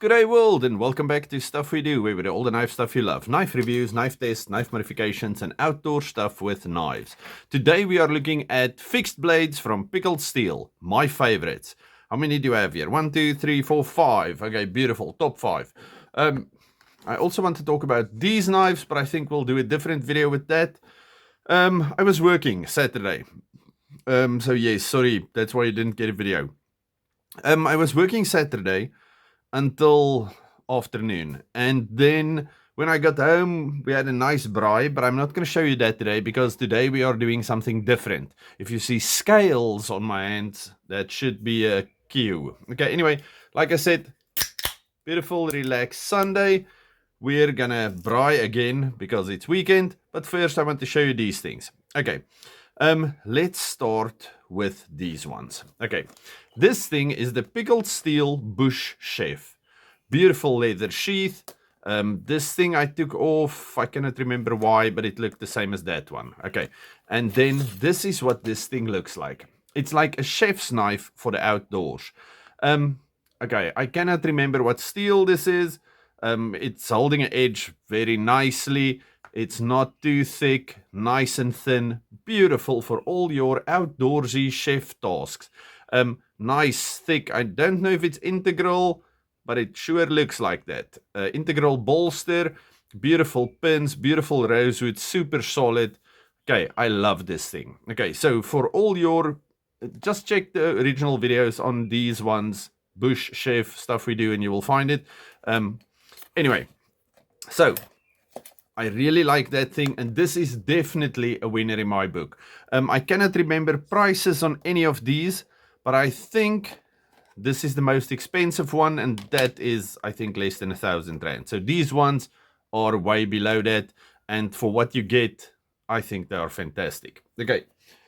G'day world and welcome back to Stuff We Do, where we do all the knife stuff you love. Knife reviews, knife tests, knife modifications and outdoor stuff with knives. Today we are looking at fixed blades from Pickled Steel, my favorites. How many do I have here? 1, 2, 3, 4, 5. Okay, beautiful, top 5. I also want to talk about these knives, but I think we'll do a different video with that. I was working Saturday. So yes, sorry, that's why you didn't get a video. I was working Saturday until afternoon, and then when I got home we had a nice braai, but I'm not going to show you that today because today we are doing something different. If you see scales on my hands, that should be a cue. Okay, anyway, like I said, beautiful relaxed Sunday. We're gonna braai again because it's weekend, but first I want to show you these things. Okay, let's start with these ones. Okay, this thing is the Pickled Steel Bush Chef. Beautiful leather sheath. This thing I took off, I cannot remember why, but it looked the same as that one. Okay, and then this is what this thing looks like. It's like a chef's knife for the outdoors. Okay, I cannot remember what steel this is. It's holding an edge very nicely. It's not too thick, nice and thin, beautiful for all your outdoorsy chef tasks. Nice, thick, I don't know if it's integral, but it sure looks like that. Integral bolster, beautiful pins, beautiful rosewood, super solid. Okay, I love this thing. Okay, so for all your, just check the original videos on these ones, Bush Chef Stuff We Do, and you will find it. Anyway, so I really like that thing, and this is definitely a winner in my book. I cannot remember prices on any of these, but I think this is the most expensive one, and that is, I think, less than 1,000 rand. So these ones are way below that, and for what you get, I think they are fantastic. Okay,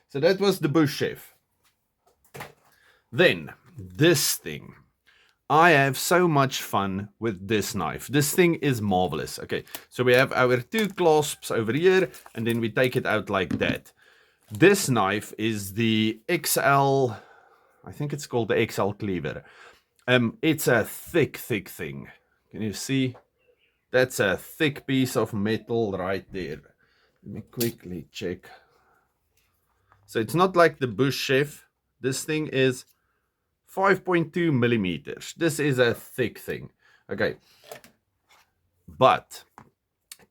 so that was the Bush Chef. Then, this thing. I have so much fun with this knife. This thing is marvelous. Okay, so we have our two clasps over here, and then we take it out like that. This knife is the XL, I think it's called the XL Cleaver. It's a thick thing. Can you see? That's a thick piece of metal right there. Let me quickly check. So it's not like the Bush Chef. This thing is 5.2 millimeters. This is a thick thing. Okay. But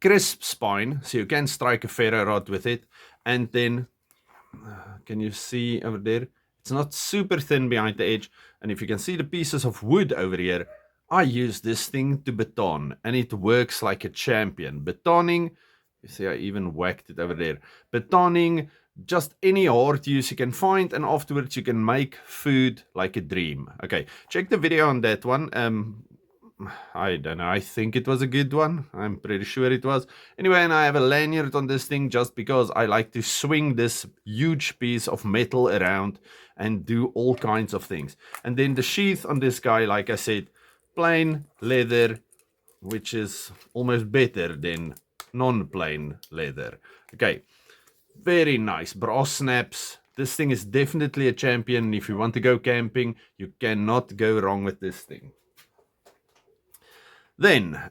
crisp spine, so you can strike a ferro rod with it. And then, can you see over there? It's not super thin behind the edge. And if you can see the pieces of wood over here, I use this thing to baton, and it works like a champion. Batoning, you see I even whacked it over there. Batoning, just any hard use you can find, and afterwards you can make food like a dream. Okay, check the video on that one. I don't know, I think it was a good one. I'm pretty sure it was. Anyway, and I have a lanyard on this thing just because I like to swing this huge piece of metal around and do all kinds of things. And then the sheath on this guy, like I said, plain leather, which is almost better than non-plain leather. Okay, very nice brass snaps. This thing is definitely a champion. If you want to go camping, you cannot go wrong with this thing. Then,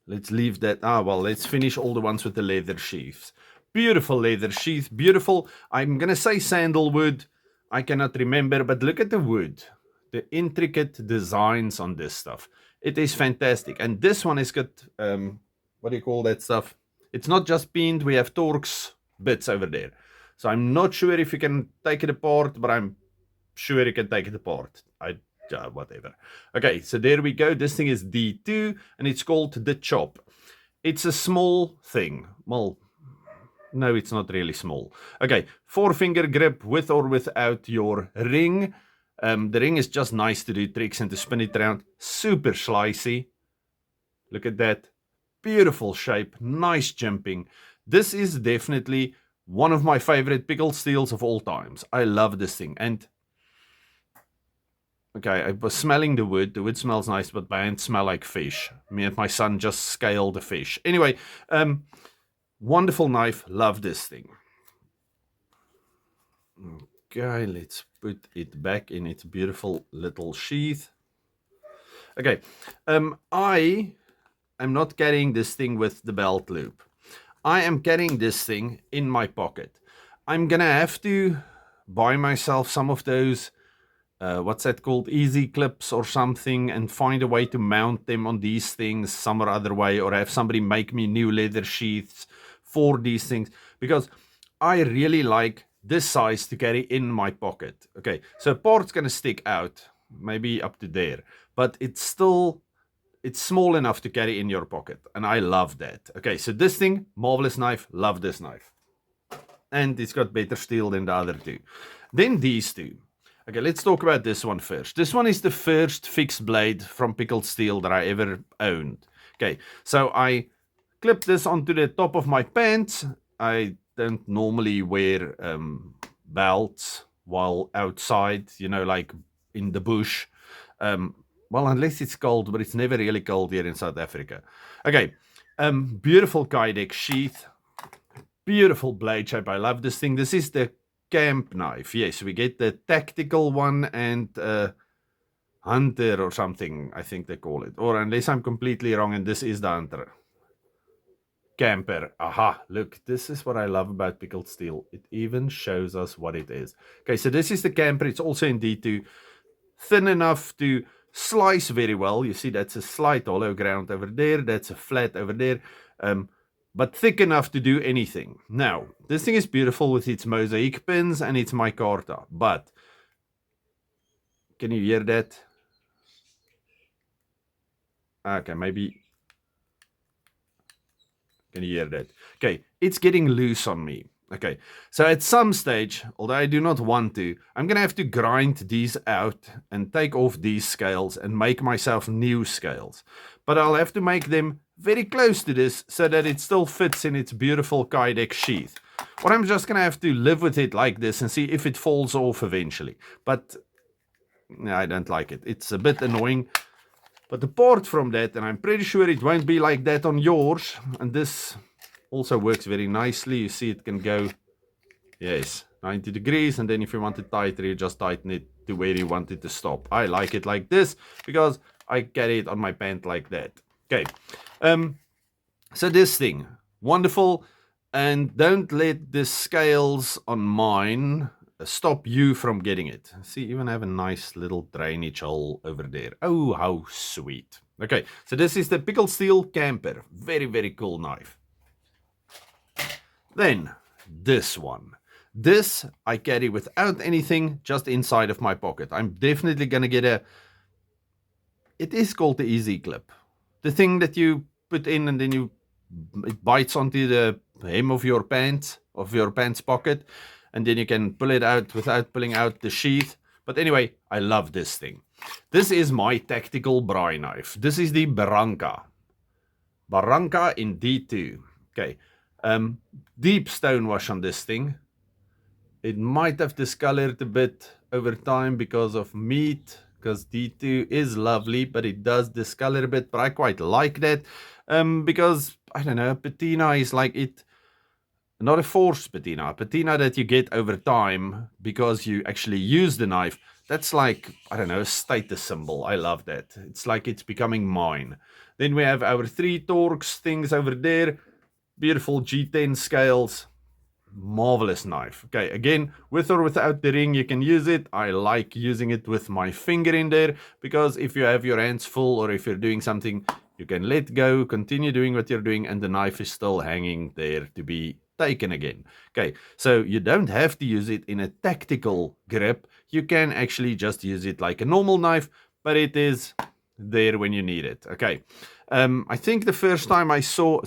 let's leave that. Let's finish all the ones with the leather sheaths. Beautiful leather sheath, beautiful. I'm going to say sandalwood. I cannot remember, but look at the wood. The intricate designs on this stuff. It is fantastic. And this one has got, what do you call that stuff? It's not just pinned, we have Torx bits over there. So I'm not sure if you can take it apart, but I'm sure you can take it apart. Whatever. Okay, so there we go. This thing is D2, and it's called the Chop. It's a small thing. Well, no, it's not really small. Okay, 4-finger grip with or without your ring. The ring is just nice to do tricks and to spin it around. Super slicey. Look at that. Beautiful shape. Nice jumping. This is definitely one of my favorite pickled steels of all times. I love this thing. And okay, I was smelling the wood. The wood smells nice, but my hands smell like fish. Me and my son just scaled the fish. Anyway, wonderful knife. Love this thing. Okay, let's put it back in its beautiful little sheath. Okay, I am not carrying this thing with the belt loop. I am carrying this thing in my pocket. I'm gonna have to buy myself some of those, what's that called, easy clips or something, and find a way to mount them on these things some or other way, or have somebody make me new leather sheaths for these things, because I really like this size to carry in my pocket. Okay, so part's gonna stick out, maybe up to there, but it's small enough to carry in your pocket, and I love that. Okay, so this thing, marvelous knife, love this knife. And it's got better steel than the other two. Then these two. Okay, let's talk about this one first. This one is the first fixed blade from Pickled Steel that I ever owned. Okay, so I clipped this onto the top of my pants. I don't normally wear belts while outside, like in the bush. Well, unless it's cold, but it's never really cold here in South Africa. Okay, beautiful Kydex sheath. Beautiful blade shape. I love this thing. This is the camp knife. Yes, we get the tactical one and hunter or something, I think they call it. Or unless I'm completely wrong, and this is the hunter. Camper. Aha, look, this is what I love about Pickled Steel. It even shows us what it is. Okay, so this is the camper. It's also in D2. Thin enough to slice very well. You see, that's a slight hollow ground over there. That's a flat over there. But thick enough to do anything. Now, this thing is beautiful with its mosaic pins and its micarta, but can you hear that? Okay, maybe. Can you hear that? Okay, it's getting loose on me. Okay, so at some stage, although I do not want to, I'm going to have to grind these out and take off these scales and make myself new scales. But I'll have to make them very close to this so that it still fits in its beautiful Kydex sheath. Or I'm just going to have to live with it like this and see if it falls off eventually. But I don't like it. It's a bit annoying. But apart from that, and I'm pretty sure it won't be like that on yours, and this also works very nicely. You see it can go, yes, 90 degrees, and then if you want it tighter, you just tighten it to where you want it to stop. I like it like this because I carry it on my pant like that. Okay, so this thing, wonderful, and don't let the scales on mine stop you from getting it. See, even have a nice little drainage hole over there. Oh, how sweet. Okay, so this is the Pickled Steel Camper. Very, very cool knife. Then, this one. This I carry without anything, just inside of my pocket. I'm definitely going to get it is called the Easy Clip. The thing that you put in and then it bites onto the hem of your pants pocket, and then you can pull it out without pulling out the sheath. But anyway, I love this thing. This is my tactical braai knife. This is the Barranca in D2. Okay, deep stone wash on this thing. It might have discolored a bit over time because of meat, because D2 is lovely, but it does discolor a bit. But I quite like that because, I don't know, patina is like it. Not a forced patina that you get over time because you actually use the knife. That's like, I don't know, a status symbol. I love that. It's like it's becoming mine. Then we have our 3 Torx things over there. Beautiful G10 scales. Marvelous knife. Okay, again, with or without the ring, you can use it. I like using it with my finger in there because if you have your hands full or if you're doing something, you can let go, continue doing what you're doing, and the knife is still hanging there to be taken again. Okay, so you don't have to use it in a tactical grip. You can actually just use it like a normal knife, but it is there when you need it. Okay, I think the first time I saw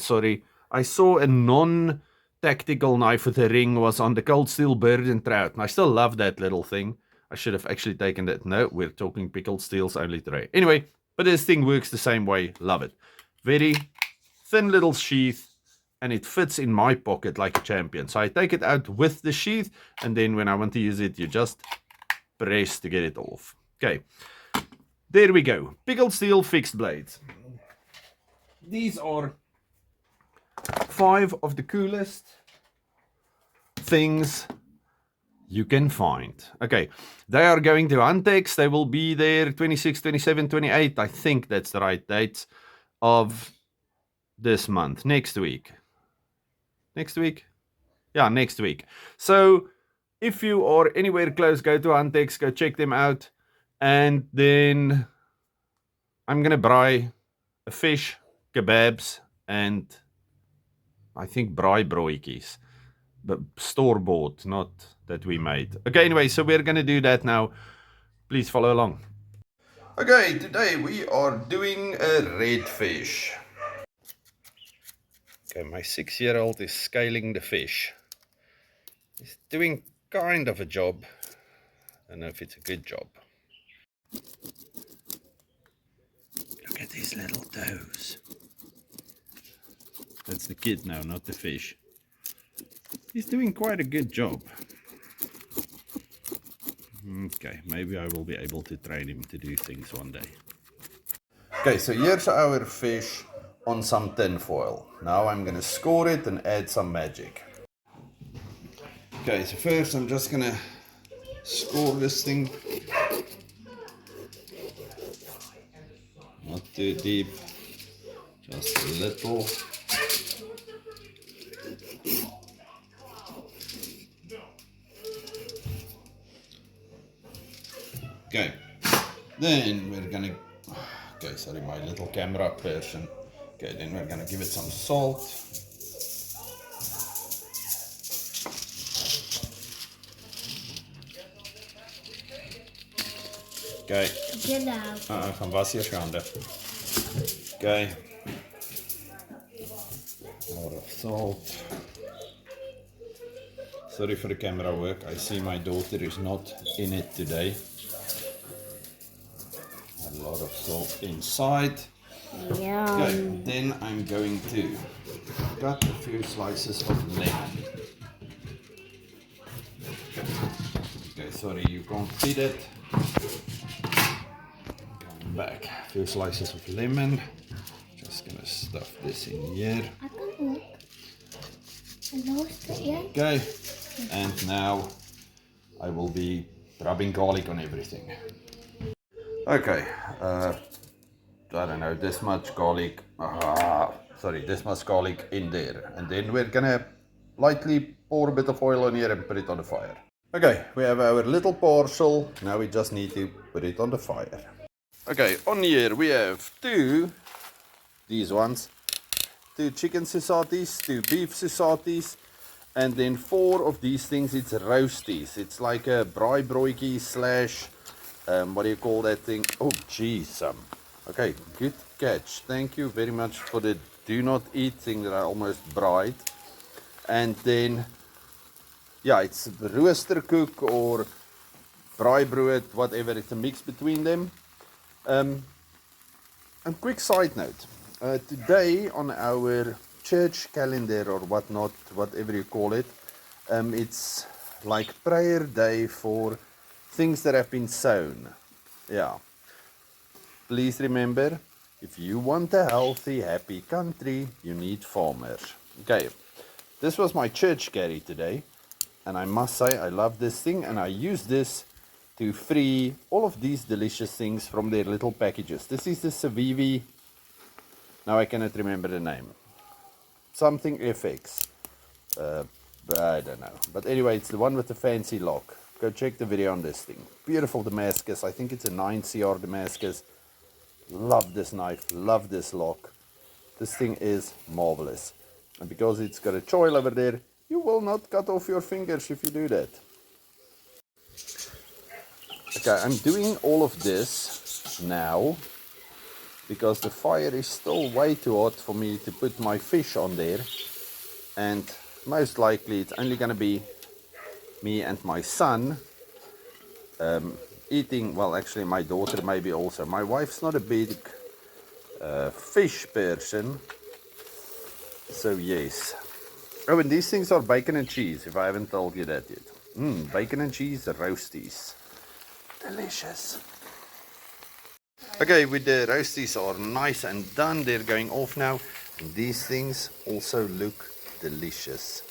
a non-tactical knife with a ring was on the Cold Steel Bird and Trout, and I still love that little thing. I should have actually taken that. No, we're talking Pickled Steels only today. Anyway, but this thing works the same way. Love it. Very thin little sheath, and it fits in my pocket like a champion. So I take it out with the sheath, and then when I want to use it, you just press to get it off. Okay, there we go. Pickled Steel fixed blades. These are 5 of the coolest things you can find. Okay, they are going to Antex. They will be there 26, 27, 28. I think that's the right dates of this month. Next week. Next week? Yeah, next week. So if you are anywhere close, go to Antex, go check them out. And then I'm going to braai a fish, kebabs, and I think braai broodjies. But store-bought, not that we made. Okay, anyway, so we're going to do that now. Please follow along. Okay, today we are doing a redfish. Okay, my 6-year-old is scaling the fish. He's doing kind of a job. I don't know if it's a good job. Look at these little toes. That's the kid now, not the fish. He's doing quite a good job. Okay, maybe I will be able to train him to do things one day. Okay, so here's our fish on some tin foil. Now I'm going to score it and add some magic. Okay, so first I'm just going to score this thing. Not too deep, just a little. Okay, then we're gonna, okay, sorry, my little camera person. Okay, then we're gonna give it some salt. Okay. Gaan was hier gaande. Okay. A lot of salt. Sorry for the camera work. I see my daughter is not in it today. A lot of salt inside. Yeah. Okay, then I'm going to cut a few slices of lemon. Okay, sorry, you can't see that. Going back, a few slices of lemon. Just gonna stuff this in here. I can't look. I lost it yet. Okay, and now I will be rubbing garlic on everything. Okay, I don't know, this much garlic, this much garlic in there. And then we're gonna lightly pour a bit of oil on here and put it on the fire. Okay, we have our little parcel. Now we just need to put it on the fire. Okay, on here we have these ones, 2 chicken sausages, 2 beef sausages, and then 4 of these things, it's roasties. It's like a braai broodjie slash, what do you call that thing? Oh, geez. Okay, good catch. Thank you very much for the do not eat thing that I almost braaid. And then, yeah, it's rooster cook or braai brood, whatever. It's a mix between them. And quick side note. Today on our church calendar or whatnot, whatever you call it, it's like prayer day for things that have been sown. Yeah. Please remember, if you want a healthy, happy country, you need farmers. Okay, this was my church carry today, and I must say I love this thing, and I use this to free all of these delicious things from their little packages. This is the Savivi, now I cannot remember the name. Something FX, I don't know. But anyway, it's the one with the fancy lock. Go check the video on this thing. Beautiful Damascus, I think it's a 9CR Damascus. Love this knife, love this lock. This thing is marvelous. And because it's got a choil over there, you will not cut off your fingers if you do that. Okay, I'm doing all of this now because the fire is still way too hot for me to put my fish on there. And most likely it's only going to be me and my son eating, well, actually my daughter maybe also. My wife's not a big fish person, so yes. Oh, and these things are bacon and cheese, if I haven't told you that yet. Bacon and cheese roasties. Delicious. Okay, with the roasties are nice and done, they're going off now. And these things also look delicious.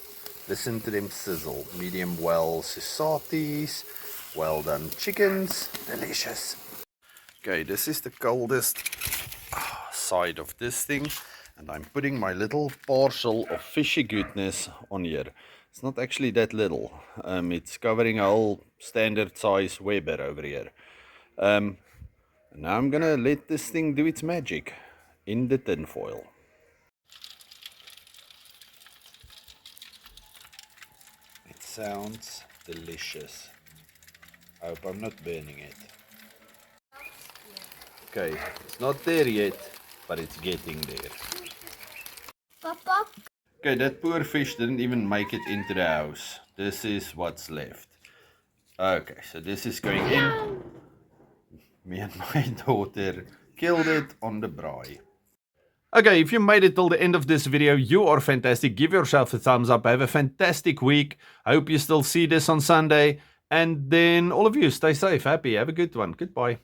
Listen to them sizzle. Medium well sausages, well done chickens, delicious. Okay, this is the coldest side of this thing, and I'm putting my little parcel of fishy goodness on here. It's not actually that little. It's covering a whole standard size Weber over here. Now I'm gonna let this thing do its magic in the tin foil. It sounds delicious. I hope I'm not burning it. Okay, it's not there yet, but it's getting there. Papa. Okay, that poor fish didn't even make it into the house. This is what's left. Okay, so this is going in. Me and my daughter killed it on the braai. Okay, if you made it till the end of this video, you are fantastic. Give yourself a thumbs up. Have a fantastic week. I hope you still see this on Sunday. And then all of you, stay safe, happy, have a good one. Goodbye.